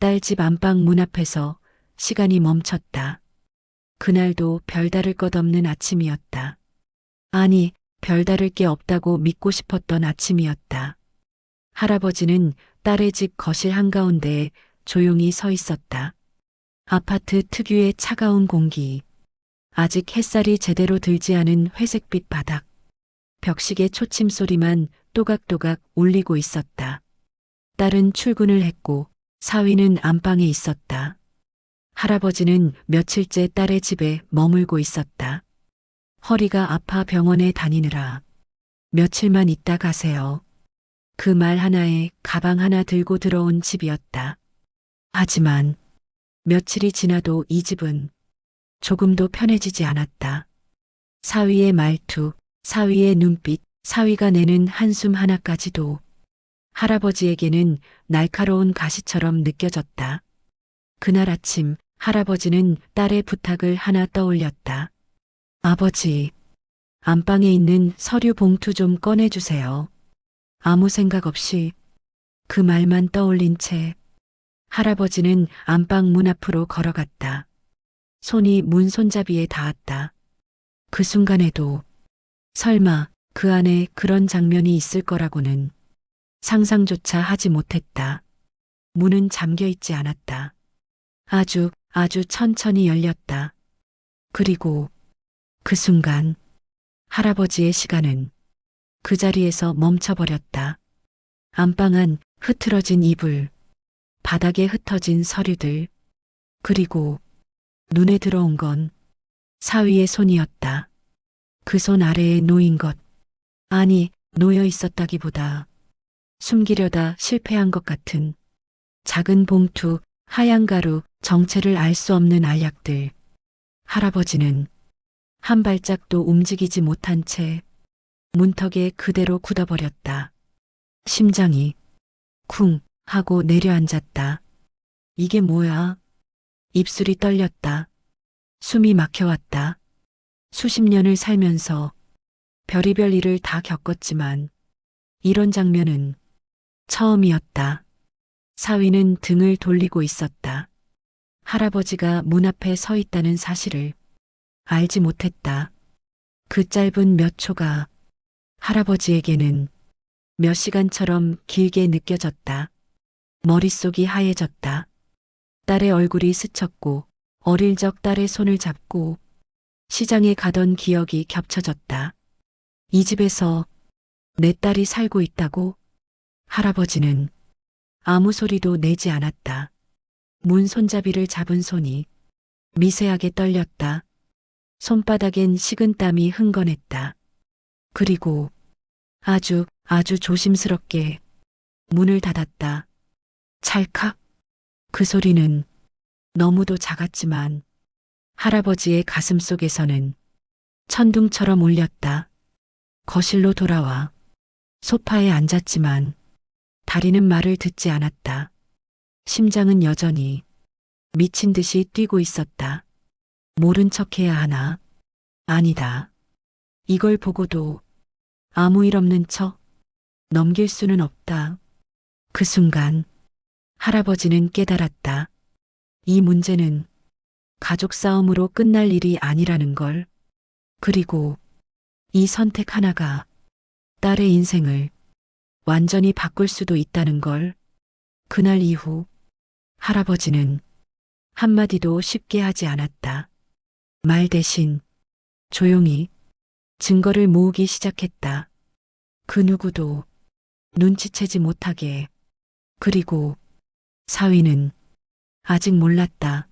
딸 집 안방 문 앞에서 시간이 멈췄다. 그날도 별다를 것 없는 아침이었다. 아니, 별다를 게 없다고 믿고 싶었던 아침이었다. 할아버지는 딸의 집 거실 한가운데에 조용히 서 있었다. 아파트 특유의 차가운 공기, 아직 햇살이 제대로 들지 않은 회색빛 바닥, 벽식의 초침 소리만 또각또각 울리고 있었다. 딸은 출근을 했고 사위는 안방에 있었다. 할아버지는 며칠째 딸의 집에 머물고 있었다. 허리가 아파 병원에 다니느라 며칠만 있다 가세요. 그 말 하나에 가방 하나 들고 들어온 집이었다. 하지만 며칠이 지나도 이 집은 조금도 편해지지 않았다. 사위의 말투, 사위의 눈빛, 사위가 내는 한숨 하나까지도 할아버지에게는 날카로운 가시처럼 느껴졌다. 그날 아침 할아버지는 딸의 부탁을 하나 떠올렸다. 아버지, 안방에 있는 서류 봉투 좀 꺼내주세요. 아무 생각 없이 그 말만 떠올린 채 할아버지는 안방 문 앞으로 걸어갔다. 손이 문 손잡이에 닿았다. 그 순간에도 설마 그 안에 그런 장면이 있을 거라고는 상상조차 하지 못했다. 문은 잠겨 있지 않았다. 아주 천천히 열렸다. 그리고 그 순간 할아버지의 시간은 그 자리에서 멈춰버렸다. 안방 안 흐트러진 이불, 바닥에 흩어진 서류들, 그리고 눈에 들어온 건 사위의 손이었다. 그 손 아래에 놓인 것, 아니, 놓여 있었다기보다 숨기려다 실패한 것 같은 작은 봉투, 하얀 가루, 정체를 알 수 없는 알약들. 할아버지는 한 발짝도 움직이지 못한 채 문턱에 그대로 굳어버렸다. 심장이 쿵 하고 내려앉았다. 이게 뭐야? 입술이 떨렸다. 숨이 막혀왔다. 수십 년을 살면서 별의별 일을 다 겪었지만 이런 장면은 처음이었다. 사위는 등을 돌리고 있었다. 할아버지가 문 앞에 서 있다는 사실을 알지 못했다. 그 짧은 몇 초가 할아버지에게는 몇 시간처럼 길게 느껴졌다. 머릿속이 하얘졌다. 딸의 얼굴이 스쳤고 어릴 적 딸의 손을 잡고 시장에 가던 기억이 겹쳐졌다. 이 집에서 내 딸이 살고 있다고? 할아버지는 아무 소리도 내지 않았다. 문 손잡이를 잡은 손이 미세하게 떨렸다. 손바닥엔 식은땀이 흥건했다. 그리고 아주 조심스럽게 문을 닫았다. 찰칵. 그 소리는 너무도 작았지만 할아버지의 가슴 속에서는 천둥처럼 울렸다. 거실로 돌아와 소파에 앉았지만 다리는 말을 듣지 않았다. 심장은 여전히 미친 듯이 뛰고 있었다. 모른 척해야 하나? 아니다. 이걸 보고도 아무 일 없는 척 넘길 수는 없다. 그 순간 할아버지는 깨달았다. 이 문제는 가족 싸움으로 끝날 일이 아니라는 걸. 그리고 이 선택 하나가 딸의 인생을 완전히 바꿀 수도 있다는 걸. 그날 이후 할아버지는 한마디도 쉽게 하지 않았다. 말 대신 조용히 증거를 모으기 시작했다. 그 누구도 눈치채지 못하게. 그리고 사위는 아직 몰랐다.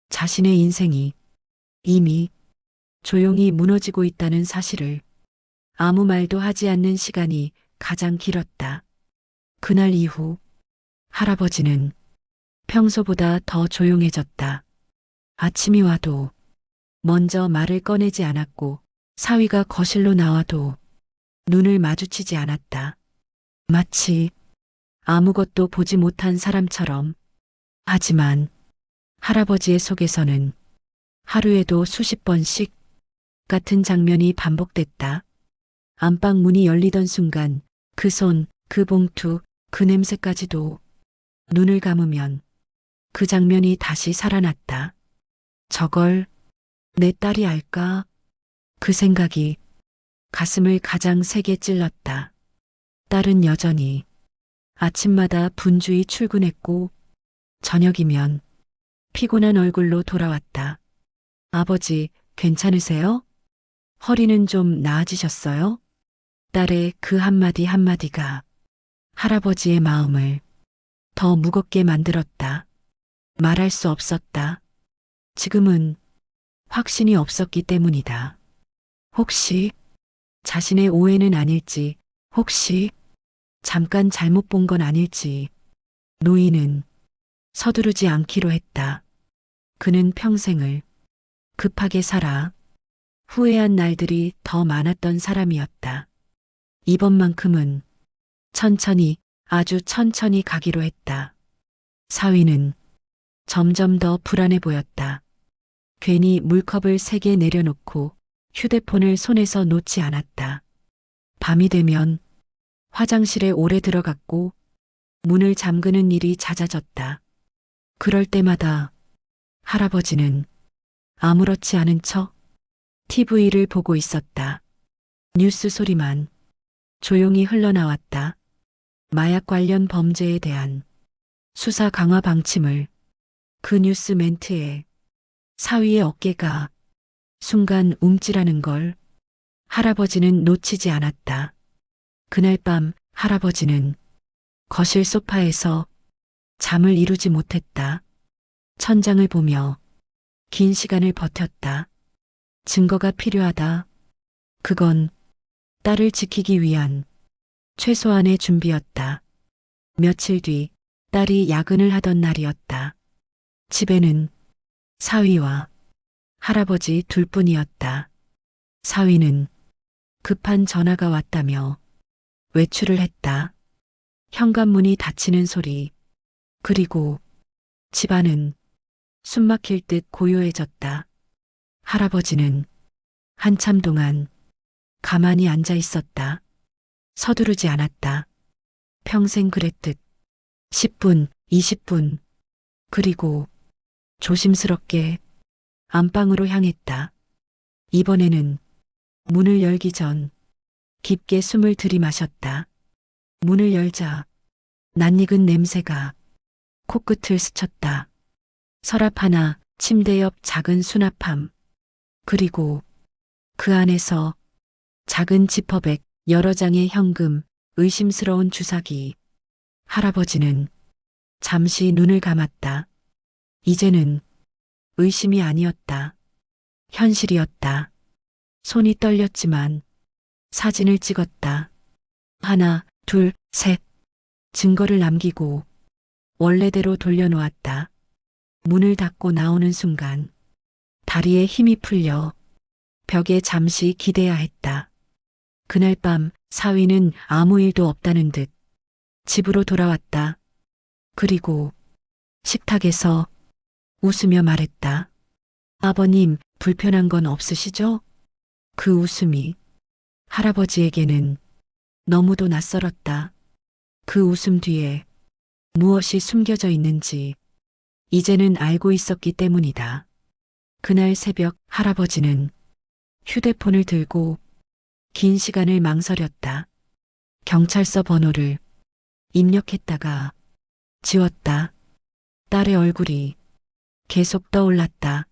자신의 인생이 이미 조용히 무너지고 있다는 사실을. 아무 말도 하지 않는 시간이 가장 길었다. 그날 이후 할아버지는 평소보다 더 조용해졌다. 아침이 와도 먼저 말을 꺼내지 않았고 사위가 거실로 나와도 눈을 마주치지 않았다. 마치 아무것도 보지 못한 사람처럼. 하지만 할아버지의 속에서는 하루에도 수십 번씩 같은 장면이 반복됐다. 안방 문이 열리던 순간 그 손, 그 봉투, 그 냄새까지도. 눈을 감으면 그 장면이 다시 살아났다. 저걸 내 딸이 알까? 그 생각이 가슴을 가장 세게 찔렀다. 딸은 여전히 아침마다 분주히 출근했고 저녁이면 피곤한 얼굴로 돌아왔다. 아버지, 괜찮으세요? 허리는 좀 나아지셨어요? 딸의 그 한마디 한마디가 할아버지의 마음을 더 무겁게 만들었다. 말할 수 없었다. 지금은 확신이 없었기 때문이다. 혹시 자신의 오해는 아닐지, 혹시 잠깐 잘못 본 건 아닐지. 노인은 서두르지 않기로 했다. 그는 평생을 급하게 살아 후회한 날들이 더 많았던 사람이었다. 이번만큼은 천천히, 아주 천천히 가기로 했다. 사위는 점점 더 불안해 보였다. 괜히 물컵을 3개 내려놓고 휴대폰을 손에서 놓지 않았다. 밤이 되면 화장실에 오래 들어갔고 문을 잠그는 일이 잦아졌다. 그럴 때마다 할아버지는 아무렇지 않은 척 TV를 보고 있었다. 뉴스 소리만 조용히 흘러나왔다. 마약 관련 범죄에 대한 수사 강화 방침을 그 뉴스 멘트에 사위의 어깨가 순간 움찔하는 걸 할아버지는 놓치지 않았다. 그날 밤 할아버지는 거실 소파에서 잠을 이루지 못했다. 천장을 보며 긴 시간을 버텼다. 증거가 필요하다. 그건 딸을 지키기 위한 최소한의 준비였다. 며칠 뒤 딸이 야근을 하던 날이었다. 집에는 사위와 할아버지 둘뿐이었다. 사위는 급한 전화가 왔다며 외출을 했다. 현관문이 닫히는 소리, 그리고 집안은 숨막힐 듯 고요해졌다. 할아버지는 한참 동안 가만히 앉아 있었다. 서두르지 않았다. 평생 그랬듯 10분, 20분, 그리고 조심스럽게 안방으로 향했다. 이번에는 문을 열기 전 깊게 숨을 들이마셨다. 문을 열자 낯익은 냄새가 코끝을 스쳤다. 서랍 하나, 침대 옆 작은 수납함, 그리고 그 안에서 작은 지퍼백, 여러 장의 현금, 의심스러운 주사기. 할아버지는 잠시 눈을 감았다. 이제는 의심이 아니었다. 현실이었다. 손이 떨렸지만 사진을 찍었다. 하나, 둘, 셋. 증거를 남기고 원래대로 돌려놓았다. 문을 닫고 나오는 순간 다리에 힘이 풀려 벽에 잠시 기대야 했다. 그날 밤 사위는 아무 일도 없다는 듯 집으로 돌아왔다. 그리고 식탁에서 웃으며 말했다. 아버님, 불편한 건 없으시죠? 그 웃음이 할아버지에게는 너무도 낯설었다. 그 웃음 뒤에 무엇이 숨겨져 있는지 이제는 알고 있었기 때문이다. 그날 새벽 할아버지는 휴대폰을 들고 긴 시간을 망설였다. 경찰서 번호를 입력했다가 지웠다. 딸의 얼굴이 계속 떠올랐다.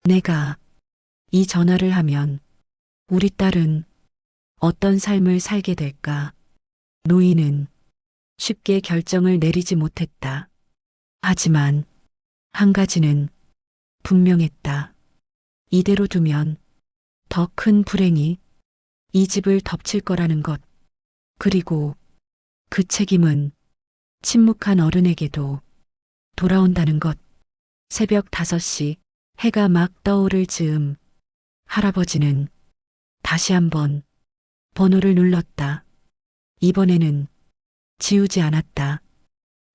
내가 이 전화를 하면 우리 딸은 어떤 삶을 살게 될까? 노인은 쉽게 결정을 내리지 못했다. 하지만 한 가지는 분명했다. 이대로 두면 더 큰 불행이 이 집을 덮칠 거라는 것. 그리고 그 책임은 침묵한 어른에게도 돌아온다는 것. 새벽 5시 해가 막 떠오를 즈음 할아버지는 다시 한번 번호를 눌렀다. 이번에는 지우지 않았다.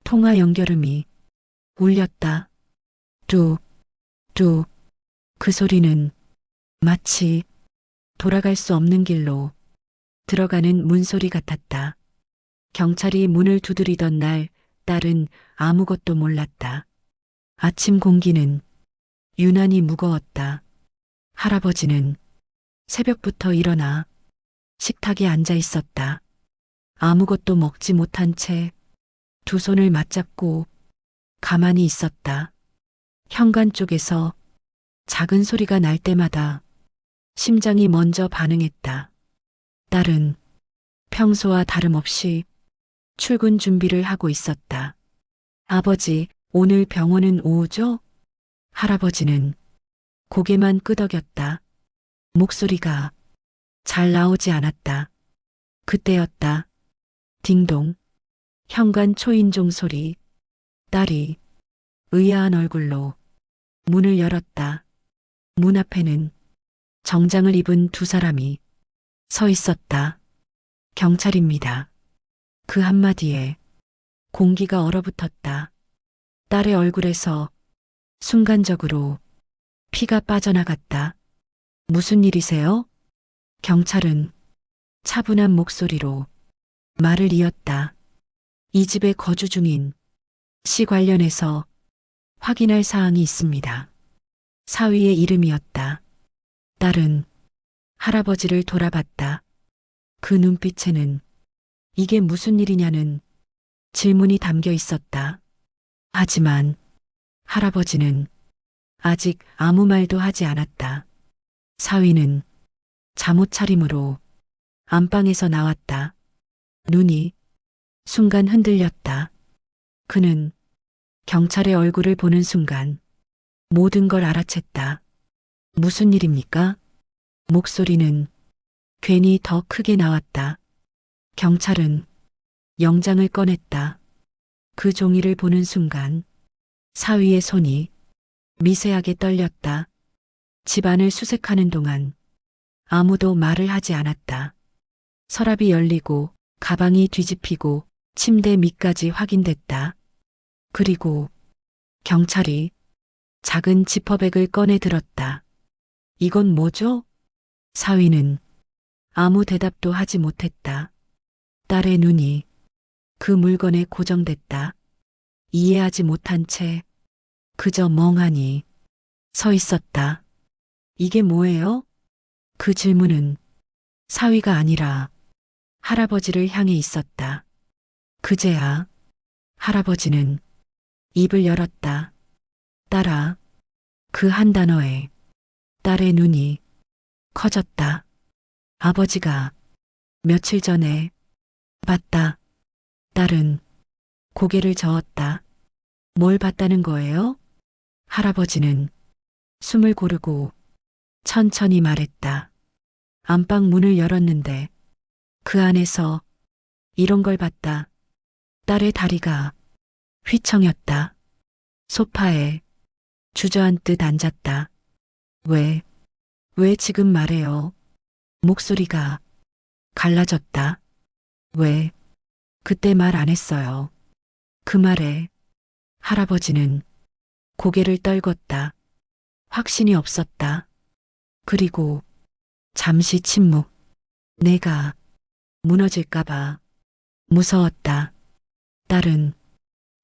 통화 연결음이 울렸다. 뚝, 뚝. 그 소리는 마치 돌아갈 수 없는 길로 들어가는 문소리 같았다. 경찰이 문을 두드리던 날 딸은 아무것도 몰랐다. 아침 공기는 유난히 무거웠다. 할아버지는 새벽부터 일어나 식탁에 앉아 있었다. 아무것도 먹지 못한 채 두 손을 맞잡고 가만히 있었다. 현관 쪽에서 작은 소리가 날 때마다 심장이 먼저 반응했다. 딸은 평소와 다름없이 출근 준비를 하고 있었다. 아버지, 오늘 병원은 오후죠? 할아버지는 고개만 끄덕였다. 목소리가 잘 나오지 않았다. 그때였다. 딩동. 현관 초인종 소리. 딸이 의아한 얼굴로 문을 열었다. 문 앞에는 정장을 입은 두 사람이 서 있었다. 경찰입니다. 그 한마디에 공기가 얼어붙었다. 딸의 얼굴에서 순간적으로 피가 빠져나갔다. 무슨 일이세요? 경찰은 차분한 목소리로 말을 이었다. 이 집에 거주 중인 씨 관련해서 확인할 사항이 있습니다. 사위의 이름이었다. 딸은 할아버지를 돌아봤다. 그 눈빛에는 이게 무슨 일이냐는 질문이 담겨 있었다. 하지만 할아버지는 아직 아무 말도 하지 않았다. 사위는 잠옷 차림으로 안방에서 나왔다. 눈이 순간 흔들렸다. 그는 경찰의 얼굴을 보는 순간 모든 걸 알아챘다. 무슨 일입니까? 목소리는 괜히 더 크게 나왔다. 경찰은 영장을 꺼냈다. 그 종이를 보는 순간 사위의 손이 미세하게 떨렸다. 집안을 수색하는 동안 아무도 말을 하지 않았다. 서랍이 열리고 가방이 뒤집히고 침대 밑까지 확인됐다. 그리고 경찰이 작은 지퍼백을 꺼내 들었다. 이건 뭐죠? 사위는 아무 대답도 하지 못했다. 딸의 눈이 그 물건에 고정됐다. 이해하지 못한 채 그저 멍하니 서 있었다. 이게 뭐예요? 그 질문은 사위가 아니라 할아버지를 향해 있었다. 그제야 할아버지는 입을 열었다. 딸아. 그 한 단어에 딸의 눈이 커졌다. 아버지가 며칠 전에 봤다. 딸은 고개를 저었다. 뭘 봤다는 거예요? 할아버지는 숨을 고르고 천천히 말했다. 안방 문을 열었는데 그 안에서 이런 걸 봤다. 딸의 다리가 휘청였다. 소파에 주저앉듯 앉았다. 왜 지금 말해요? 목소리가 갈라졌다. 왜 그때 말 안 했어요? 그 말에 할아버지는 고개를 떨궜다. 확신이 없었다. 그리고 잠시 침묵. 내가 무너질까봐 무서웠다. 딸은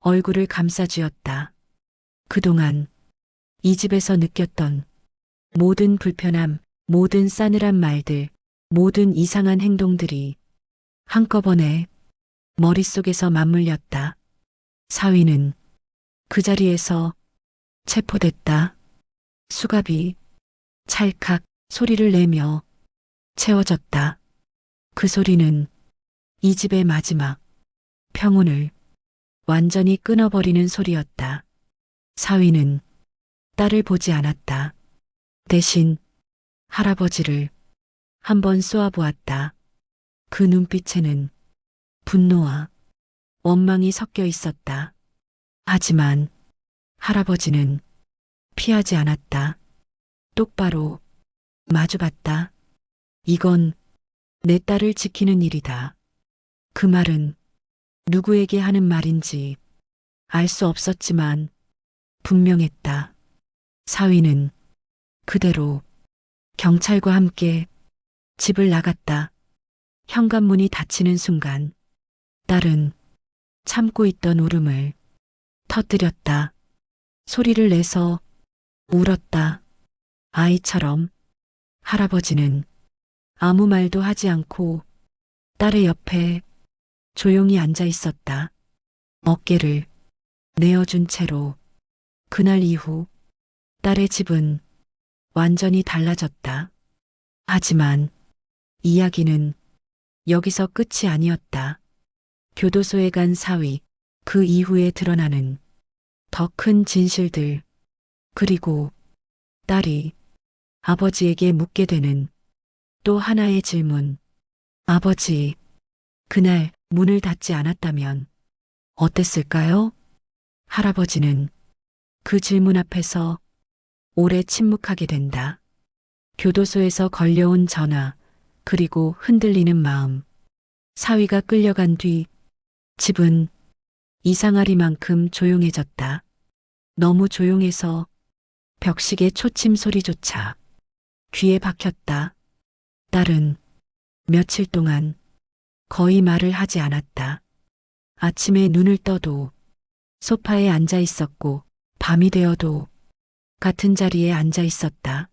얼굴을 감싸쥐었다. 그동안 이 집에서 느꼈던 모든 불편함, 모든 싸늘한 말들, 모든 이상한 행동들이 한꺼번에 머릿속에서 맞물렸다. 사위는 그 자리에서 체포됐다. 수갑이 찰칵 소리를 내며 채워졌다. 그 소리는 이 집의 마지막 평온을 완전히 끊어버리는 소리였다. 사위는 딸을 보지 않았다. 대신 할아버지를 한번 쏘아보았다. 그 눈빛에는 분노와 원망이 섞여 있었다. 하지만 할아버지는 피하지 않았다. 똑바로 마주봤다. 이건 내 딸을 지키는 일이다. 그 말은 누구에게 하는 말인지 알 수 없었지만 분명했다. 사위는 그대로 경찰과 함께 집을 나갔다. 현관문이 닫히는 순간 딸은 참고 있던 울음을 터뜨렸다. 소리를 내서 울었다. 아이처럼. 할아버지는 아무 말도 하지 않고 딸의 옆에 조용히 앉아 있었다. 어깨를 내어준 채로. 그날 이후 딸의 집은 완전히 달라졌다. 하지만 이야기는 여기서 끝이 아니었다. 교도소에 간 사위, 그 이후에 드러나는 더 큰 진실들, 그리고 딸이 아버지에게 묻게 되는 또 하나의 질문. 아버지, 그날 문을 닫지 않았다면 어땠을까요? 할아버지는 그 질문 앞에서 오래 침묵하게 된다. 교도소에서 걸려온 전화, 그리고 흔들리는 마음. 사위가 끌려간 뒤 집은 이상하리만큼 조용해졌다. 너무 조용해서 벽식의 초침 소리조차 귀에 박혔다. 딸은 며칠 동안 거의 말을 하지 않았다. 아침에 눈을 떠도 소파에 앉아 있었고, 밤이 되어도 같은 자리에 앉아 있었다.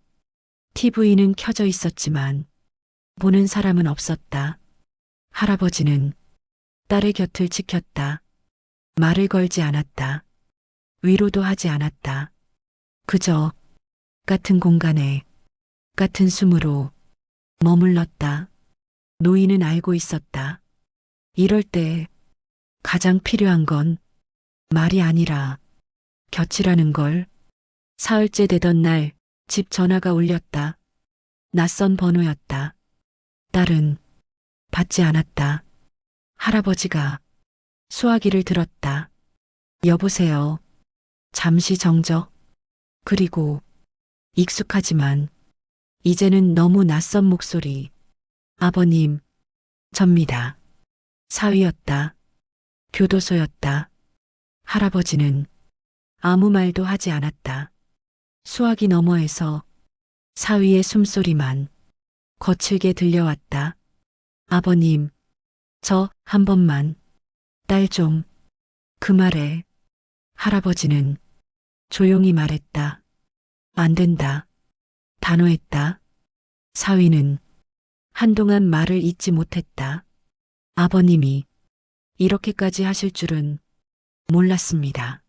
TV는 켜져 있었지만 보는 사람은 없었다. 할아버지는 딸의 곁을 지켰다. 말을 걸지 않았다. 위로도 하지 않았다. 그저 같은 공간에 같은 숨으로 머물렀다. 노인은 알고 있었다. 이럴 때 가장 필요한 건 말이 아니라 곁이라는 걸. 사흘째 되던 날 집 전화가 울렸다. 낯선 번호였다. 딸은 받지 않았다. 할아버지가 수화기를 들었다. 여보세요. 잠시 정적. 그리고 익숙하지만 이제는 너무 낯선 목소리. 아버님, 접니다. 사위였다. 교도소였다. 할아버지는 아무 말도 하지 않았다. 수화기 너머에서 사위의 숨소리만 거칠게 들려왔다. 아버님, 저 한 번만, 딸 좀. 그 말에 할아버지는 조용히 말했다. 안 된다. 단호했다. 사위는 한동안 말을 잇지 못했다. 아버님이 이렇게까지 하실 줄은 몰랐습니다.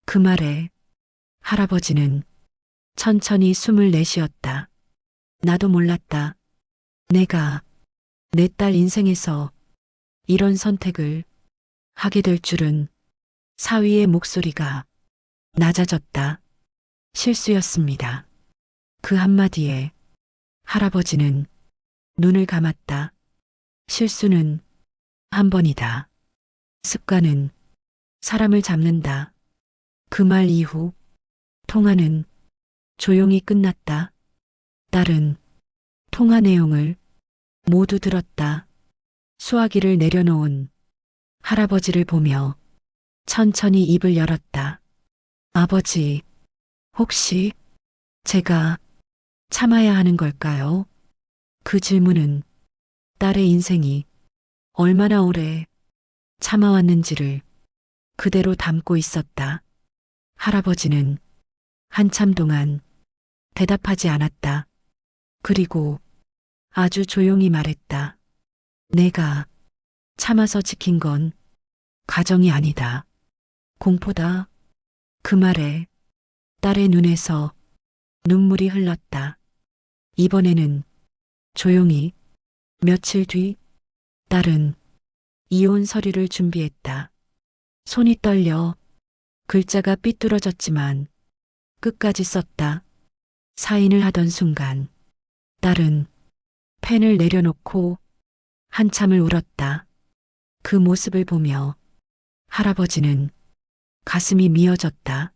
그 말에 할아버지는 천천히 숨을 내쉬었다. 나도 몰랐다. 내가 내 딸 인생에서 이런 선택을 하게 될 줄은. 사위의 목소리가 낮아졌다. 실수였습니다. 그 한마디에 할아버지는 눈을 감았다. 실수는 한 번이다. 습관은 사람을 잡는다. 그 말 이후 통화는 조용히 끝났다. 딸은 통화 내용을 모두 들었다. 수화기를 내려놓은 할아버지를 보며 천천히 입을 열었다. 아버지, 혹시 제가 참아야 하는 걸까요? 그 질문은 딸의 인생이 얼마나 오래 참아왔는지를 그대로 담고 있었다. 할아버지는 한참 동안 대답하지 않았다. 그리고 아주 조용히 말했다. 내가 참아서 지킨 건 가정이 아니다. 공포다. 그 말에 딸의 눈에서 눈물이 흘렀다. 이번에는 조용히. 며칠 뒤 딸은 이혼 서류를 준비했다. 손이 떨려 글자가 삐뚤어졌지만 끝까지 썼다. 사인을 하던 순간 딸은 펜을 내려놓고 한참을 울었다. 그 모습을 보며 할아버지는 가슴이 미어졌다.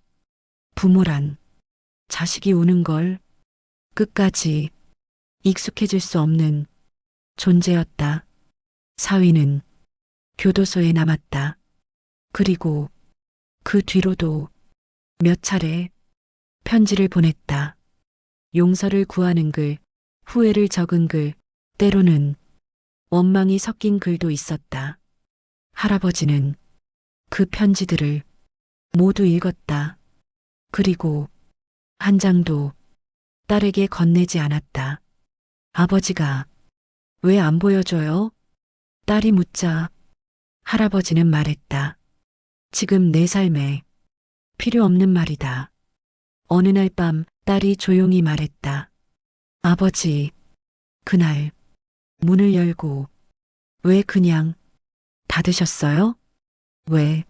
부모란 자식이 우는 걸 끝까지 익숙해질 수 없는 존재였다. 사위는 교도소에 남았다. 그리고 그 뒤로도 몇 차례 편지를 보냈다. 용서를 구하는 글, 후회를 적은 글, 때로는 원망이 섞인 글도 있었다. 할아버지는 그 편지들을 모두 읽었다. 그리고 한 장도 딸에게 건네지 않았다. 아버지가 왜 안 보여줘요? 딸이 묻자 할아버지는 말했다. 지금 내 삶에 필요 없는 말이다. 어느 날 밤 딸이 조용히 말했다. 아버지, 그날 문을 열고 왜 그냥 닫으셨어요? 왜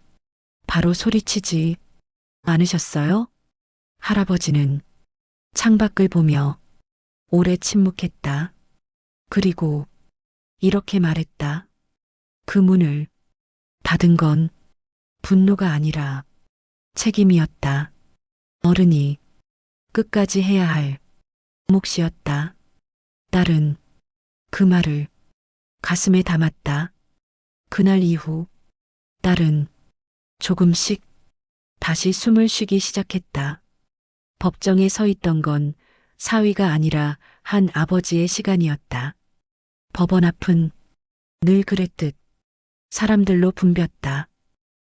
바로 소리치지 않으셨어요? 할아버지는 창밖을 보며 오래 침묵했다. 그리고 이렇게 말했다. 그 문을 닫은 건 분노가 아니라 책임이었다. 어른이 끝까지 해야 할 몫이었다. 딸은 그 말을 가슴에 담았다. 그날 이후 딸은 조금씩 다시 숨을 쉬기 시작했다. 법정에 서 있던 건 사위가 아니라 한 아버지의 시간이었다. 법원 앞은 늘 그랬듯 사람들로 붐볐다.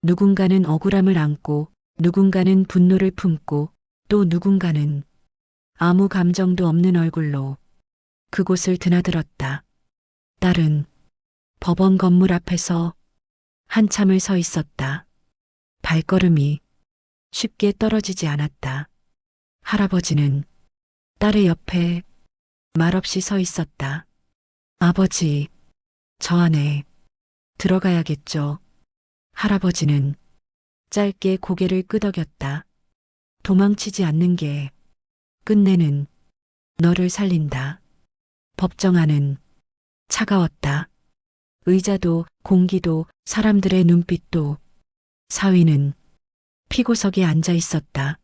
누군가는 억울함을 안고, 누군가는 분노를 품고, 또 누군가는 아무 감정도 없는 얼굴로 그곳을 드나들었다. 딸은 법원 건물 앞에서 한참을 서 있었다. 발걸음이 쉽게 떨어지지 않았다. 할아버지는 딸의 옆에 말없이 서 있었다. 아버지, 저 안에 들어가야겠죠. 할아버지는 짧게 고개를 끄덕였다. 도망치지 않는 게 끝내는 너를 살린다. 법정 안은 차가웠다. 의자도 공기도 사람들의 눈빛도 사위는 피고석에 앉아 있었다.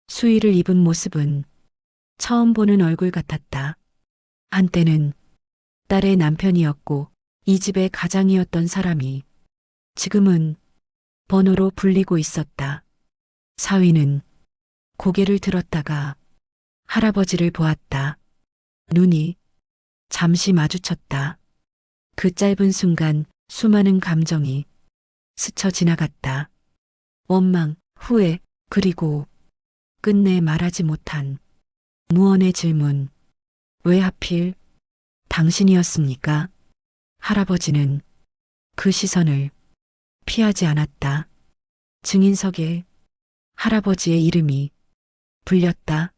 수의를 입은 모습은 처음 보는 얼굴 같았다. 한때는 딸의 남편이었고 이 집의 가장이었던 사람이 지금은 번호로 불리고 있었다. 사위는 고개를 들었다가 할아버지를 보았다. 눈이 잠시 마주쳤다. 그 짧은 순간 수많은 감정이 스쳐 지나갔다. 원망, 후회, 그리고 끝내 말하지 못한 무언의 질문. 왜 하필 당신이었습니까? 할아버지는 그 시선을 피하지 않았다. 증인석에 할아버지의 이름이 불렸다.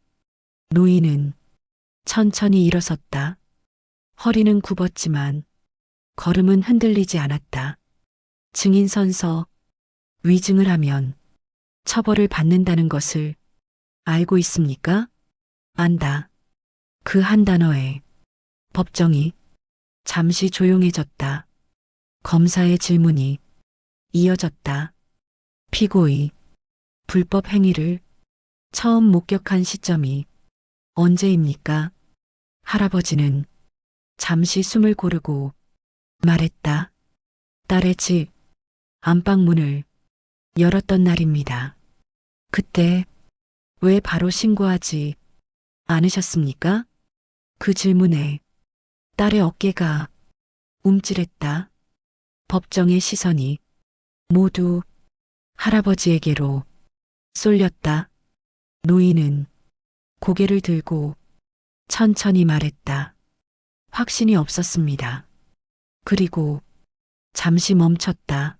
노인은 천천히 일어섰다. 허리는 굽었지만 걸음은 흔들리지 않았다. 증인 선서 위증을 하면 처벌을 받는다는 것을 알고 있습니까? 안다. 그 한 단어에 법정이 잠시 조용해졌다. 검사의 질문이 이어졌다. 피고의, 불법 행위를 처음 목격한 시점이 언제입니까? 할아버지는 잠시 숨을 고르고 말했다. 딸의 집 안방문을 열었던 날입니다. 그때 왜 바로 신고하지 않으셨습니까? 그 질문에 딸의 어깨가 움찔했다. 법정의 시선이 모두 할아버지에게로 쏠렸다. 노인은 고개를 들고 천천히 말했다. 확신이 없었습니다. 그리고 잠시 멈췄다.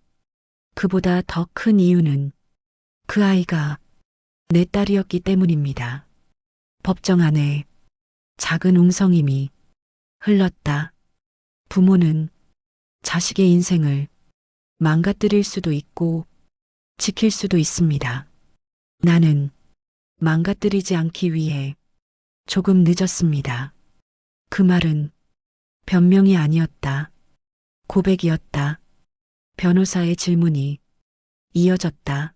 그보다 더 큰 이유는 그 아이가 내 딸이었기 때문입니다. 법정 안에 작은 웅성임이 흘렀다. 부모는 자식의 인생을 망가뜨릴 수도 있고 지킬 수도 있습니다. 나는 망가뜨리지 않기 위해 조금 늦었습니다. 그 말은 변명이 아니었다. 고백이었다. 변호사의 질문이 이어졌다.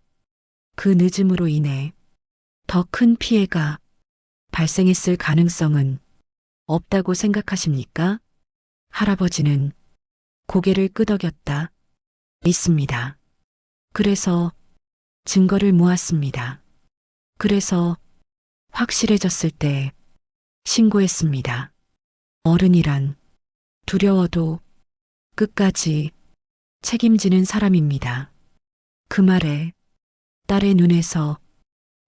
그 늦음으로 인해 더 큰 피해가 발생했을 가능성은 없다고 생각하십니까? 할아버지는 고개를 끄덕였다. 있습니다. 그래서 증거를 모았습니다. 그래서 확실해졌을 때 신고했습니다. 어른이란 두려워도 끝까지 책임지는 사람입니다. 그 말에 딸의 눈에서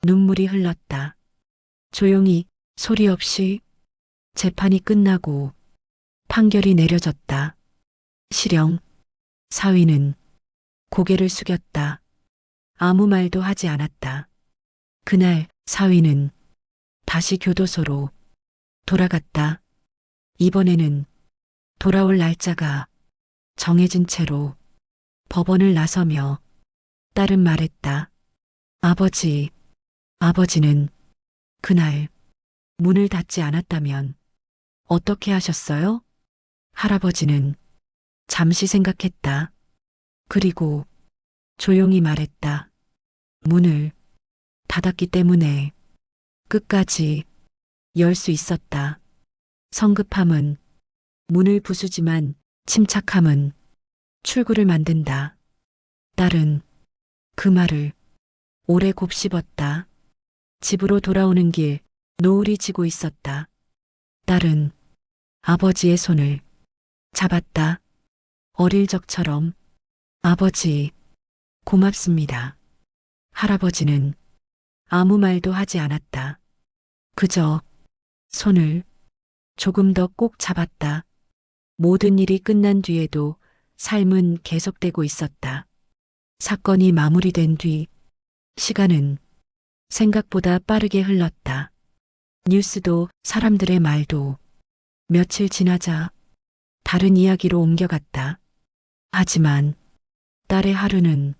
눈물이 흘렀다. 조용히 소리 없이 재판이 끝나고 판결이 내려졌다. 실형. 사위는 고개를 숙였다. 아무 말도 하지 않았다. 그날 사위는 다시 교도소로 돌아갔다. 이번에는 돌아올 날짜가 정해진 채로 법원을 나서며 딸은 말했다. 아버지, 아버지는 그날 문을 닫지 않았다면 어떻게 하셨어요? 할아버지는 잠시 생각했다. 그리고 조용히 말했다. 문을 닫았기 때문에 끝까지 열 수 있었다. 성급함은 문을 부수지만 침착함은 출구를 만든다. 딸은 그 말을 오래 곱씹었다. 집으로 돌아오는 길 노을이 지고 있었다. 딸은 아버지의 손을 잡았다. 어릴 적처럼 아버지, 고맙습니다. 할아버지는 아무 말도 하지 않았다. 그저 손을 조금 더 꼭 잡았다. 모든 일이 끝난 뒤에도 삶은 계속되고 있었다. 사건이 마무리된 뒤 시간은 생각보다 빠르게 흘렀다. 뉴스도 사람들의 말도 며칠 지나자 다른 이야기로 옮겨갔다. 하지만 딸의 하루는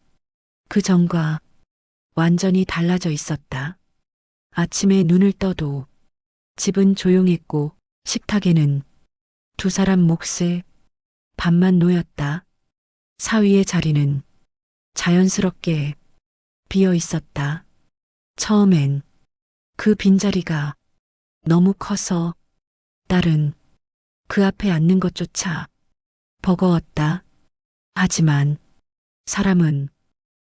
그 전과 완전히 달라져 있었다. 아침에 눈을 떠도 집은 조용했고 식탁에는 두 사람 몫의 밥만 놓였다. 사위의 자리는 자연스럽게 비어 있었다. 처음엔 그 빈자리가 너무 커서 딸은 그 앞에 앉는 것조차 버거웠다. 하지만 사람은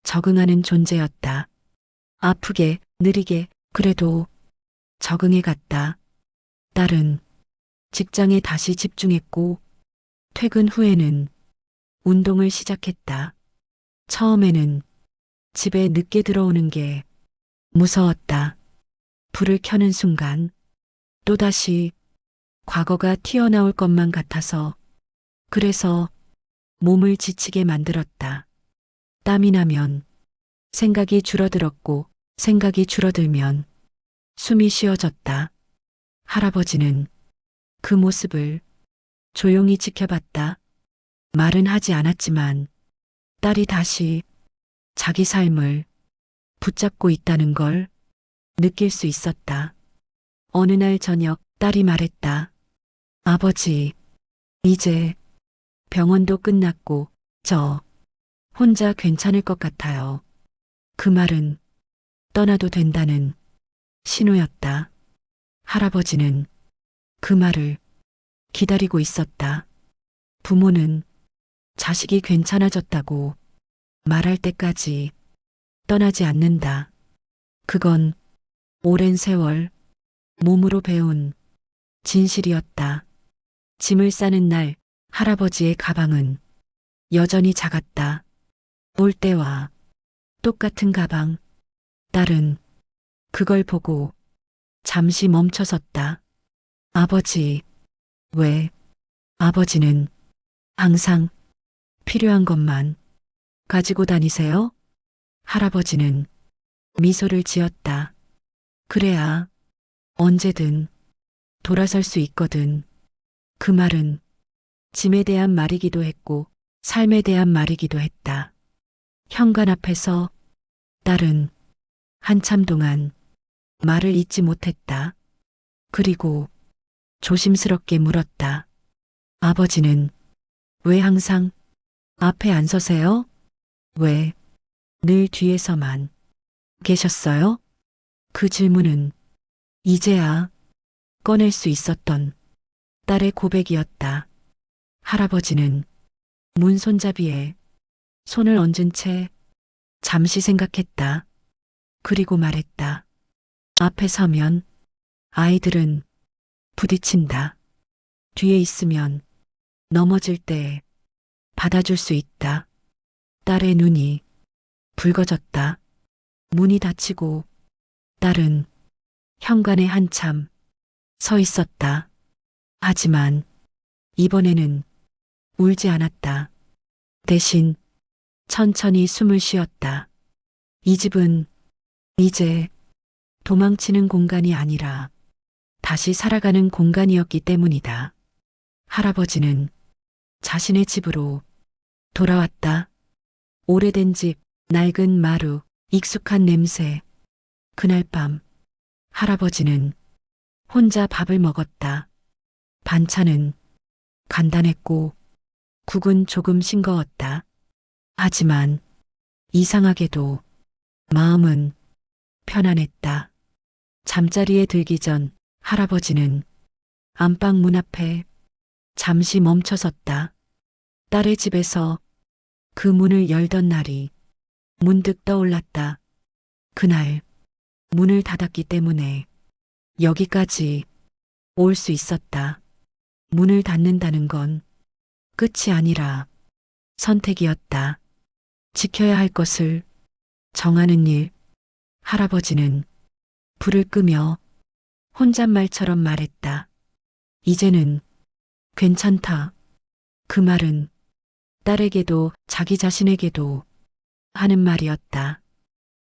적응하는 존재였다. 아프게, 느리게, 그래도 적응해 갔다. 딸은 직장에 다시 집중했고, 퇴근 후에는 운동을 시작했다. 처음에는 집에 늦게 들어오는 게 무서웠다. 불을 켜는 순간 또다시 과거가 튀어나올 것만 같아서 그래서 몸을 지치게 만들었다. 땀이 나면 생각이 줄어들었고 생각이 줄어들면 숨이 쉬어졌다. 할아버지는 그 모습을 조용히 지켜봤다. 말은 하지 않았지만 딸이 다시 자기 삶을 붙잡고 있다는 걸 느낄 수 있었다. 어느 날 저녁 딸이 말했다. 아버지, 이제 병원도 끝났고 저 혼자 괜찮을 것 같아요. 그 말은 떠나도 된다는 신호였다. 할아버지는 그 말을 기다리고 있었다. 부모는 자식이 괜찮아졌다고 말할 때까지 떠나지 않는다. 그건 오랜 세월 몸으로 배운 진실이었다. 짐을 싸는 날 할아버지의 가방은 여전히 작았다. 올 때와 똑같은 가방. 딸은 그걸 보고 잠시 멈춰섰다. 아버지, 왜? 아버지는 항상 필요한 것만 가지고 다니세요? 할아버지는 미소를 지었다. 그래야 언제든 돌아설 수 있거든. 그 말은 짐에 대한 말이기도 했고 삶에 대한 말이기도 했다. 현관 앞에서 딸은 한참 동안 말을 잇지 못했다. 그리고 조심스럽게 물었다. 아버지는 왜 항상 앞에 안 서세요? 왜 늘 뒤에서만 계셨어요? 그 질문은 이제야 꺼낼 수 있었던 딸의 고백이었다. 할아버지는 문 손잡이에 손을 얹은 채 잠시 생각했다. 그리고 말했다. 앞에 서면 아이들은 부딪힌다. 뒤에 있으면 넘어질 때 받아줄 수 있다. 딸의 눈이 붉어졌다. 문이 닫히고 딸은 현관에 한참 서 있었다. 하지만 이번에는 울지 않았다. 대신 천천히 숨을 쉬었다. 이 집은 이제 도망치는 공간이 아니라 다시 살아가는 공간이었기 때문이다. 할아버지는 자신의 집으로 돌아왔다. 오래된 집, 낡은 마루, 익숙한 냄새. 그날 밤 할아버지는 혼자 밥을 먹었다. 반찬은 간단했고 국은 조금 싱거웠다. 하지만 이상하게도 마음은 편안했다. 잠자리에 들기 전 할아버지는 안방 문 앞에 잠시 멈춰섰다. 딸의 집에서 그 문을 열던 날이 문득 떠올랐다. 그날 문을 닫았기 때문에 여기까지 올 수 있었다. 문을 닫는다는 건 끝이 아니라 선택이었다. 지켜야 할 것을 정하는 일. 할아버지는 불을 끄며 혼잣말처럼 말했다. 이제는 괜찮다. 그 말은 딸에게도 자기 자신에게도 하는 말이었다.